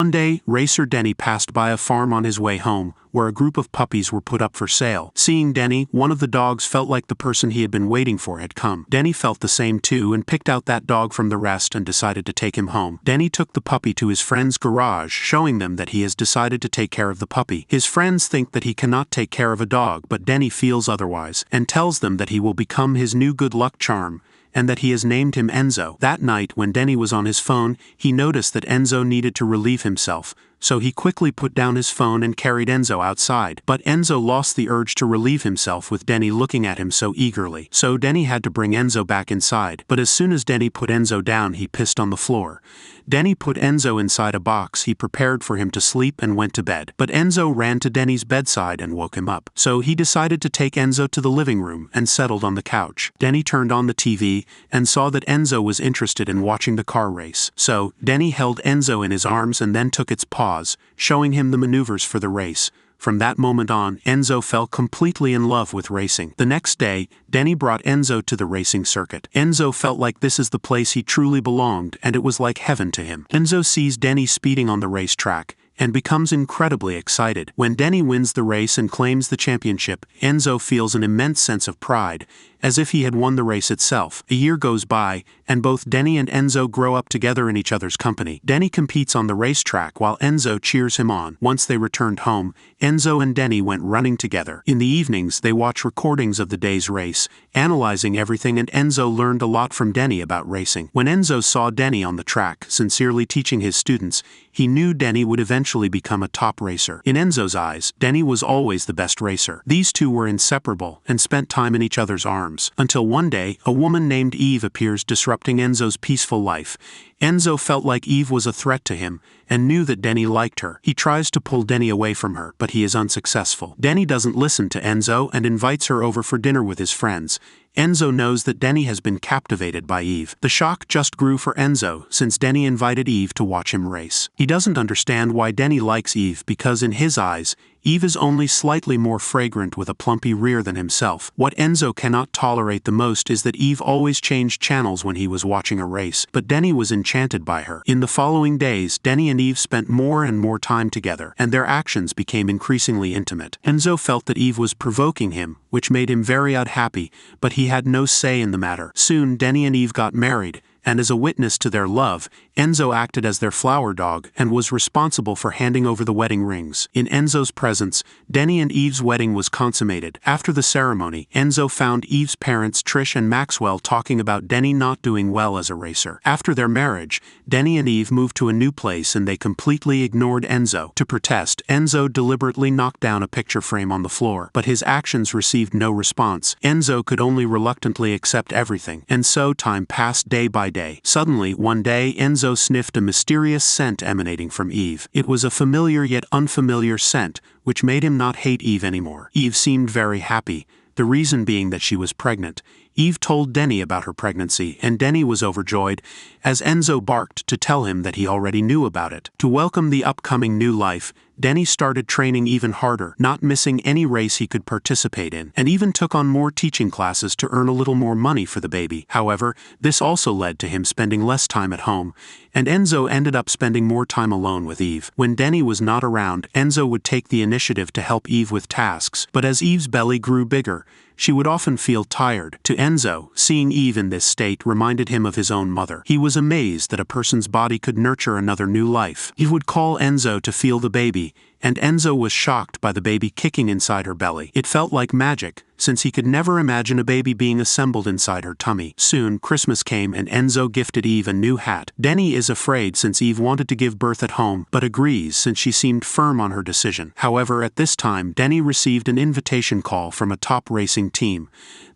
One day, racer Denny passed by a farm on his way home, where a group of puppies were put up for sale. Seeing Denny, one of the dogs felt like the person he had been waiting for had come. Denny felt the same too and picked out that dog from the rest and decided to take him home. Denny took the puppy to his friend's garage, showing them that he has decided to take care of the puppy. His friends think that he cannot take care of a dog, but Denny feels otherwise, and tells them that he will become his new good luck charm, and that he has named him Enzo. That night, when Denny was on his phone, he noticed that Enzo needed to relieve himself, so he quickly put down his phone and carried Enzo outside. But Enzo lost the urge to relieve himself with Denny looking at him so eagerly. So Denny had to bring Enzo back inside. But as soon as Denny put Enzo down, he pissed on the floor. Denny put Enzo inside a box he prepared for him to sleep and went to bed. But Enzo ran to Denny's bedside and woke him up. So he decided to take Enzo to the living room and settled on the couch. Denny turned on the TV and saw that Enzo was interested in watching the car race. So Denny held Enzo in his arms and then took its paws, showing him the maneuvers for the race. From that moment on, Enzo fell completely in love with racing. The next day, Denny brought Enzo to the racing circuit. Enzo felt like this is the place he truly belonged, and it was like heaven to him. Enzo sees Denny speeding on the racetrack and becomes incredibly excited. When Denny wins the race and claims the championship, Enzo feels an immense sense of pride, as if he had won the race itself. A year goes by, and both Denny and Enzo grow up together in each other's company. Denny competes on the racetrack while Enzo cheers him on. Once they returned home, Enzo and Denny went running together. In the evenings, they watch recordings of the day's race, analyzing everything, and Enzo learned a lot from Denny about racing. When Enzo saw Denny on the track, sincerely teaching his students, he knew Denny would eventually become a top racer. In Enzo's eyes, Denny was always the best racer. These two were inseparable and spent time in each other's arms. Until one day, a woman named Eve appears, disrupting Enzo's peaceful life. Enzo felt like Eve was a threat to him and knew that Denny liked her. He tries to pull Denny away from her, but he is unsuccessful. Denny doesn't listen to Enzo and invites her over for dinner with his friends. Enzo knows that Denny has been captivated by Eve. The shock just grew for Enzo since Denny invited Eve to watch him race. He doesn't understand why Denny likes Eve because in his eyes, Eve is only slightly more fragrant with a plumpy rear than himself. What Enzo cannot tolerate the most is that Eve always changed channels when he was watching a race, but Denny was enchanted by her. In the following days, Denny and Eve spent more and more time together, and their actions became increasingly intimate. Enzo felt that Eve was provoking him, which made him very unhappy, but he had no say in the matter. Soon, Denny and Eve got married, and as a witness to their love, Enzo acted as their flower dog and was responsible for handing over the wedding rings. In Enzo's presence, Denny and Eve's wedding was consummated. After the ceremony, Enzo found Eve's parents Trish and Maxwell talking about Denny not doing well as a racer. After their marriage, Denny and Eve moved to a new place and they completely ignored Enzo. To protest, Enzo deliberately knocked down a picture frame on the floor, but his actions received no response. Enzo could only reluctantly accept everything, and so time passed day by day. Suddenly, one day, Enzo sniffed a mysterious scent emanating from Eve. It was a familiar yet unfamiliar scent, which made him not hate Eve anymore. Eve seemed very happy, the reason being that she was pregnant. Eve told Denny about her pregnancy, and Denny was overjoyed, as Enzo barked to tell him that he already knew about it. To welcome the upcoming new life, Denny started training even harder, not missing any race he could participate in, and even took on more teaching classes to earn a little more money for the baby. However, this also led to him spending less time at home, and Enzo ended up spending more time alone with Eve. When Denny was not around, Enzo would take the initiative to help Eve with tasks, but as Eve's belly grew bigger, she would often feel tired. To Enzo, seeing Eve in this state reminded him of his own mother. He was amazed that a person's body could nurture another new life. Eve would call Enzo to feel the baby, and Enzo was shocked by the baby kicking inside her belly. It felt like magic, since he could never imagine a baby being assembled inside her tummy. Soon, Christmas came and Enzo gifted Eve a new hat. Denny is afraid since Eve wanted to give birth at home, but agrees since she seemed firm on her decision. However, at this time, Denny received an invitation call from a top racing team.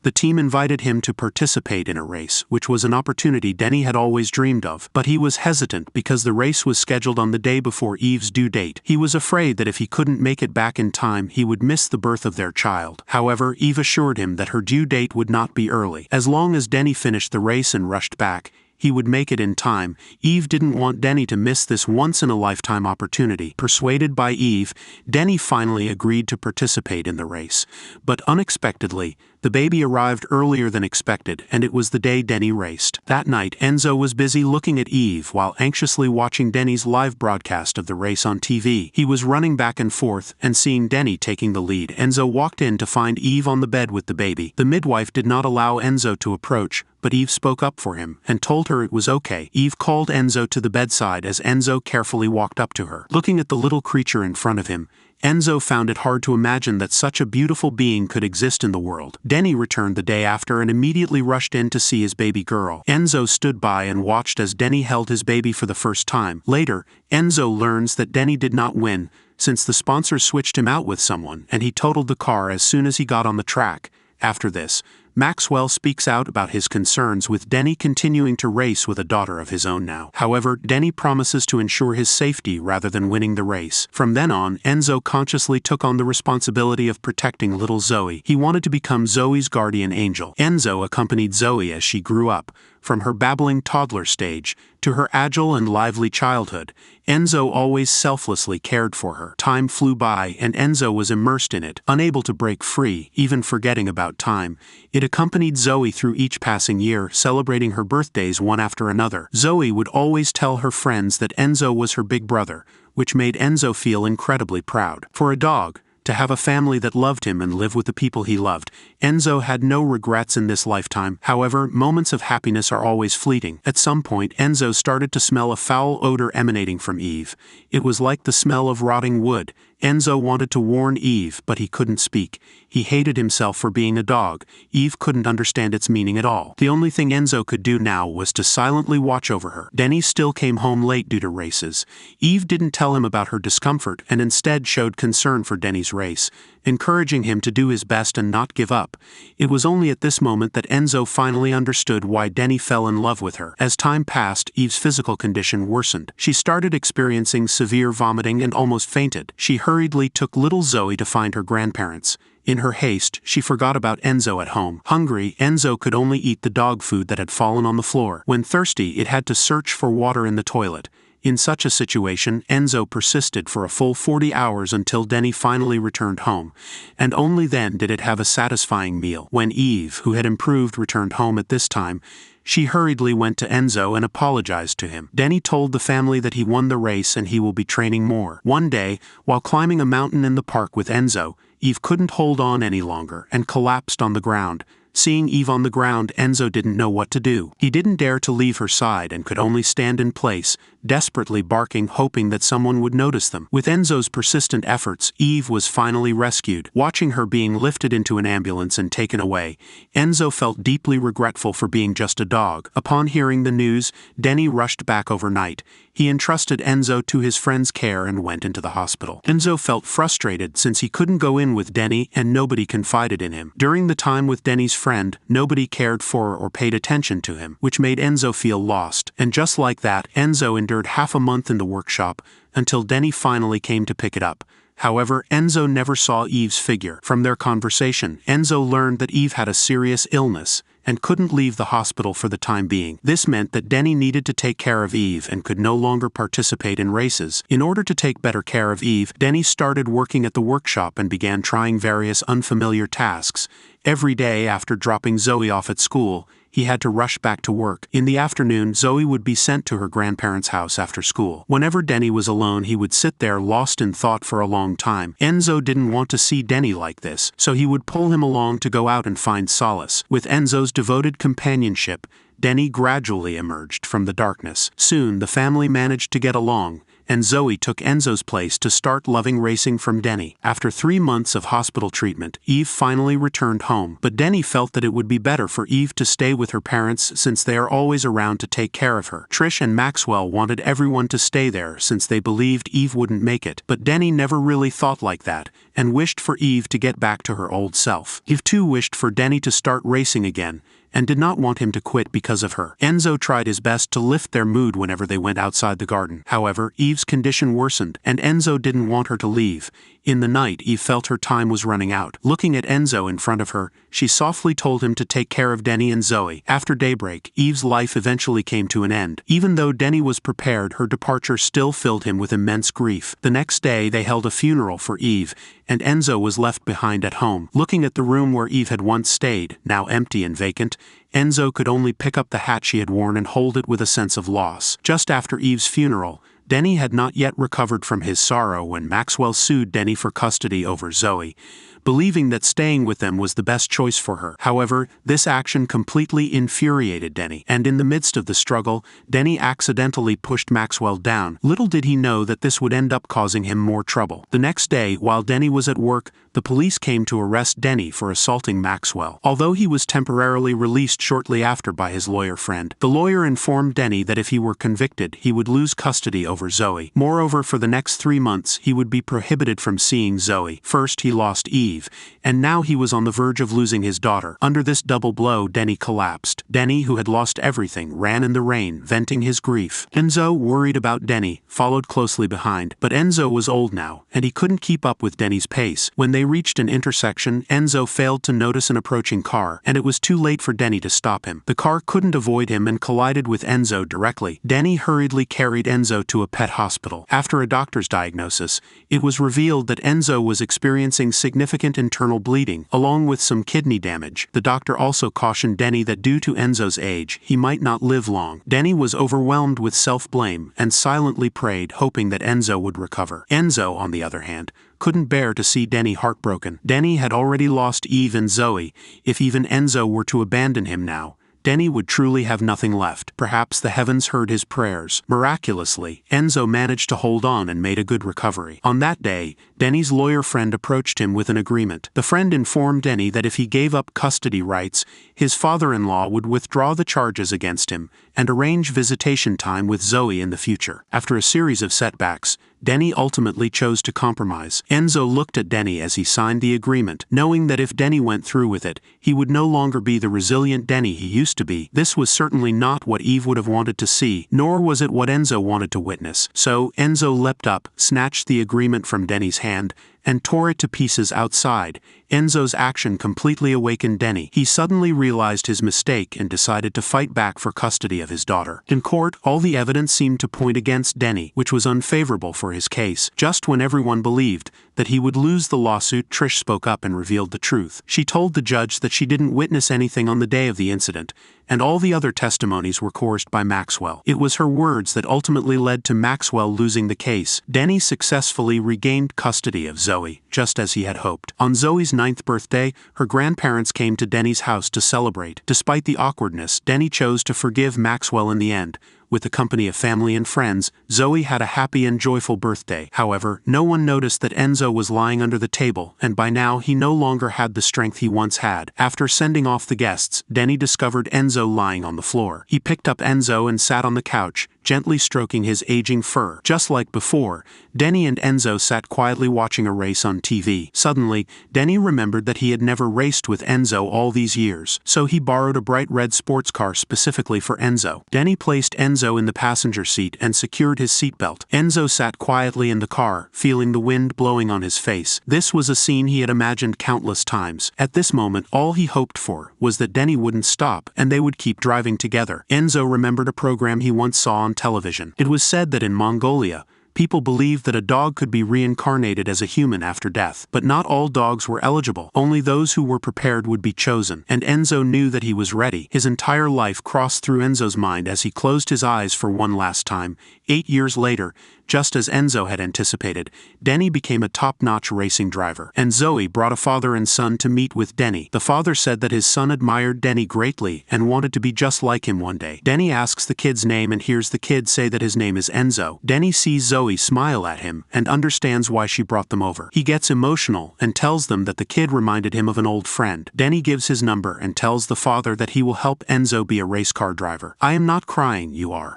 The team invited him to participate in a race, which was an opportunity Denny had always dreamed of, but he was hesitant because the race was scheduled on the day before Eve's due date. He was afraid that if he couldn't make it back in time, he would miss the birth of their child. However, Eve assured him that her due date would not be early. As long as Denny finished the race and rushed back, he would make it in time. Eve didn't want Denny to miss this once-in-a-lifetime opportunity. Persuaded by Eve, Denny finally agreed to participate in the race. But unexpectedly, The baby arrived earlier than expected, and it was the day Denny raced. That night, Enzo was busy looking at Eve while anxiously watching Denny's live broadcast of the race on TV. He was running back and forth, and seeing Denny taking the lead, Enzo walked in to find Eve on the bed with the baby. The midwife did not allow Enzo to approach, but Eve spoke up for him and told her it was okay. Eve called Enzo to the bedside as Enzo carefully walked up to her. Looking at the little creature in front of him, Enzo found it hard to imagine that such a beautiful being could exist in the world. Denny returned the day after and immediately rushed in to see his baby girl. Enzo stood by and watched as Denny held his baby for the first time. Later, Enzo learns that Denny did not win, since the sponsors switched him out with someone, and he totaled the car as soon as he got on the track. After this, Maxwell speaks out about his concerns with Denny continuing to race with a daughter of his own now. However, Denny promises to ensure his safety rather than winning the race. From then on, Enzo consciously took on the responsibility of protecting little Zoe. He wanted to become Zoe's guardian angel. Enzo accompanied Zoe as she grew up, from her babbling toddler stage to her agile and lively childhood. Enzo always selflessly cared for her. Time flew by, and Enzo was immersed in it, unable to break free, even forgetting about time. It accompanied Zoe through each passing year, celebrating her birthdays one after another. Zoe would always tell her friends that Enzo was her big brother, which made Enzo feel incredibly proud. For a dog, to have a family that loved him and live with the people he loved, Enzo had no regrets in this lifetime. However, moments of happiness are always fleeting. At some point, Enzo started to smell a foul odor emanating from Eve. It was like the smell of rotting wood. Enzo wanted to warn Eve, but he couldn't speak. He hated himself for being a dog. Eve couldn't understand its meaning at all. The only thing Enzo could do now was to silently watch over her. Denny still came home late due to races. Eve didn't tell him about her discomfort and instead showed concern for Denny's race, encouraging him to do his best and not give up. It was only at this moment that Enzo finally understood why Denny fell in love with her. As time passed, Eve's physical condition worsened. She started experiencing severe vomiting and almost fainted. She hurriedly took little Zoe to find her grandparents. In her haste, she forgot about Enzo at home. Hungry, Enzo could only eat the dog food that had fallen on the floor. When thirsty, it had to search for water in the toilet. In such a situation, Enzo persisted for a full 40 hours until Denny finally returned home, and only then did it have a satisfying meal. When Eve, who had improved, returned home at this time, she hurriedly went to Enzo and apologized to him. Denny told the family that he won the race and he will be training more. One day, while climbing a mountain in the park with Enzo, Eve couldn't hold on any longer and collapsed on the ground. Seeing Eve on the ground, Enzo didn't know what to do. He didn't dare to leave her side and could only stand in place, desperately barking, hoping that someone would notice them. With Enzo's persistent efforts, Eve was finally rescued. Watching her being lifted into an ambulance and taken away, Enzo felt deeply regretful for being just a dog. Upon hearing the news, Denny rushed back overnight. He entrusted Enzo to his friend's care and went into the hospital. Enzo felt frustrated since he couldn't go in with Denny and nobody confided in him. During the time with Denny's friend, nobody cared for or paid attention to him, which made Enzo feel lost. And just like that, Enzo endured half a month in the workshop until Denny finally came to pick it up. However, Enzo never saw Eve's figure. From their conversation, Enzo learned that Eve had a serious illness and couldn't leave the hospital for the time being. This meant that Denny needed to take care of Eve and could no longer participate in races. In order to take better care of Eve, Denny started working at the workshop and began trying various unfamiliar tasks. Every day after dropping Zoe off at school, he had to rush back to work. In the afternoon, Zoe would be sent to her grandparents' house after school. Whenever Denny was alone, he would sit there lost in thought for a long time. Enzo didn't want to see Denny like this, so he would pull him along to go out and find solace. With Enzo's devoted companionship, Denny gradually emerged from the darkness. Soon, the family managed to get along, and Zoe took Enzo's place to start loving racing from Denny. After 3 months of hospital treatment, Eve finally returned home, but Denny felt that it would be better for Eve to stay with her parents since they are always around to take care of her. Trish and Maxwell wanted everyone to stay there since they believed Eve wouldn't make it, but Denny never really thought like that and wished for Eve to get back to her old self. Eve too wished for Denny to start racing again, and did not want him to quit because of her. Enzo tried his best to lift their mood whenever they went outside the garden. However, Eve's condition worsened, and Enzo didn't want her to leave. In the night, Eve felt her time was running out. Looking at Enzo in front of her, she softly told him to take care of Denny and Zoe. After daybreak, Eve's life eventually came to an end. Even though Denny was prepared, her departure still filled him with immense grief. The next day, they held a funeral for Eve, and Enzo was left behind at home. Looking at the room where Eve had once stayed, now empty and vacant, Enzo could only pick up the hat she had worn and hold it with a sense of loss. Just after Eve's funeral, Denny had not yet recovered from his sorrow when Maxwell sued Denny for custody over Zoe, believing that staying with them was the best choice for her. However, this action completely infuriated Denny, and in the midst of the struggle, Denny accidentally pushed Maxwell down. Little did he know that this would end up causing him more trouble. The next day, while Denny was at work, the police came to arrest Denny for assaulting Maxwell. Although he was temporarily released shortly after by his lawyer friend, the lawyer informed Denny that if he were convicted, he would lose custody over Zoe. Moreover, for the next 3 months, he would be prohibited from seeing Zoe. First, he lost Eve, and now he was on the verge of losing his daughter. Under this double blow, Denny collapsed. Denny, who had lost everything, ran in the rain, venting his grief. Enzo, worried about Denny, followed closely behind, but Enzo was old now, and he couldn't keep up with Denny's pace. When they reached an intersection, Enzo failed to notice an approaching car, and it was too late for Denny to stop him. The car couldn't avoid him and collided with Enzo directly. Denny hurriedly carried Enzo to a pet hospital. After a doctor's diagnosis, it was revealed that Enzo was experiencing significant internal bleeding, along with some kidney damage. The doctor also cautioned Denny that due to Enzo's age, he might not live long. Denny was overwhelmed with self-blame and silently prayed, hoping that Enzo would recover. Enzo, on the other hand, couldn't bear to see Denny heartbroken. Denny had already lost Eve and Zoe. If even Enzo were to abandon him now, Denny would truly have nothing left. Perhaps the heavens heard his prayers. Miraculously, Enzo managed to hold on and made a good recovery. On that day, Denny's lawyer friend approached him with an agreement. The friend informed Denny that if he gave up custody rights, his father-in-law would withdraw the charges against him and arrange visitation time with Zoe in the future. After a series of setbacks, Denny ultimately chose to compromise. Enzo looked at Denny as he signed the agreement, knowing that if Denny went through with it, he would no longer be the resilient Denny he used to be. This was certainly not what Eve would have wanted to see, nor was it what Enzo wanted to witness. So, Enzo leapt up, snatched the agreement from Denny's hand, and tore it to pieces outside. Enzo's action completely awakened Denny. He suddenly realized his mistake and decided to fight back for custody of his daughter. In court, all the evidence seemed to point against Denny, which was unfavorable for his case. Just when everyone believed that he would lose the lawsuit, Trish spoke up and revealed the truth. She told the judge that she didn't witness anything on the day of the incident, and all the other testimonies were coerced by Maxwell. It was her words that ultimately led to Maxwell losing the case. Denny successfully regained custody of Zoe, just as he had hoped. On Zoe's 9th birthday, her grandparents came to Denny's house to celebrate. Despite the awkwardness, Denny chose to forgive Maxwell in the end. With the company of family and friends, Zoe had a happy and joyful birthday. However, no one noticed that Enzo was lying under the table, and by now he no longer had the strength he once had. After sending off the guests, Denny discovered Enzo lying on the floor. He picked up Enzo and sat on the couch, gently stroking his aging fur. Just like before, Denny and Enzo sat quietly watching a race on TV. Suddenly, Denny remembered that he had never raced with Enzo all these years, so he borrowed a bright red sports car specifically for Enzo. Denny placed Enzo in the passenger seat and secured his seatbelt. Enzo sat quietly in the car, feeling the wind blowing on his face. This was a scene he had imagined countless times. At this moment, all he hoped for was that Denny wouldn't stop and they would keep driving together. Enzo remembered a program he once saw on television. It was said that in Mongolia, people believed that a dog could be reincarnated as a human after death. But not all dogs were eligible. Only those who were prepared would be chosen. And Enzo knew that he was ready. His entire life crossed through Enzo's mind as he closed his eyes for one last time. 8 years later, just as Enzo had anticipated, Denny became a top-notch racing driver. And Zoe brought a father and son to meet with Denny. The father said that his son admired Denny greatly and wanted to be just like him one day. Denny asks the kid's name and hears the kid say that his name is Enzo. Denny sees Zoe smile at him and understands why she brought them over. He gets emotional and tells them that the kid reminded him of an old friend. Denny gives his number and tells the father that he will help Enzo be a race car driver. "I am not crying, you are,"